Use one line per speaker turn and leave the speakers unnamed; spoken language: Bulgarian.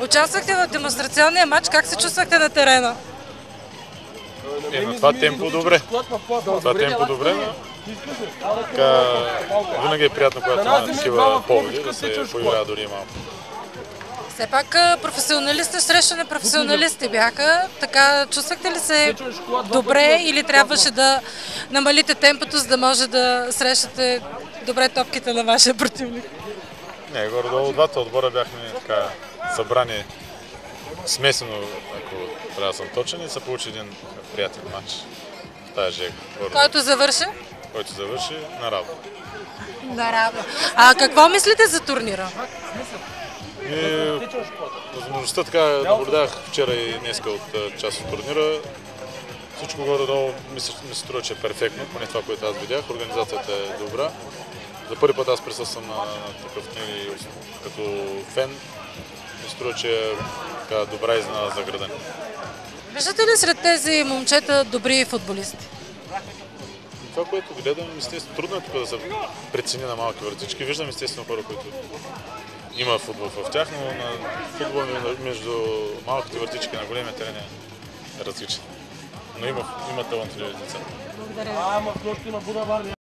Участвахте в демонстрационния матч, как се чувствахте на терена?
На това темпо добре. Но така, винаги е приятно, когато има такива поводи, да се поиграе дори малко.
Все пак професионалисти срещу непрофесионалисти бяха. Така, чувствахте ли се добре или трябваше да намалите темпото, за да може да срещате добре топките на вашия противник?
Не, горе-долу двата отбора бяхме така събрани смесено, ако трябва да съм точен, и се получи един приятен матч в тази жега.
Който завърши?
Който завърши на работа.
На работа. А какво мислите за турнира?
Възможността така наблюдах вчера и днеска от част от турнира. Всичко горе-долу ми се струва, че е перфектно, поне това, което аз видях. Организацията е добра. За първи път аз присъствам на такъв турнир като фен. Ми струва, че е така добра изненада за града.
Виждате ли сред тези момчета добри футболисти?
Това, което гледам, естествено, трудно е тук да се прецени на малки вратички. Виждам естествено хора, които има футбол в тях, но на футбол между малките вратички на големия терен е различен. Но има талантливи деца.
Благодаря.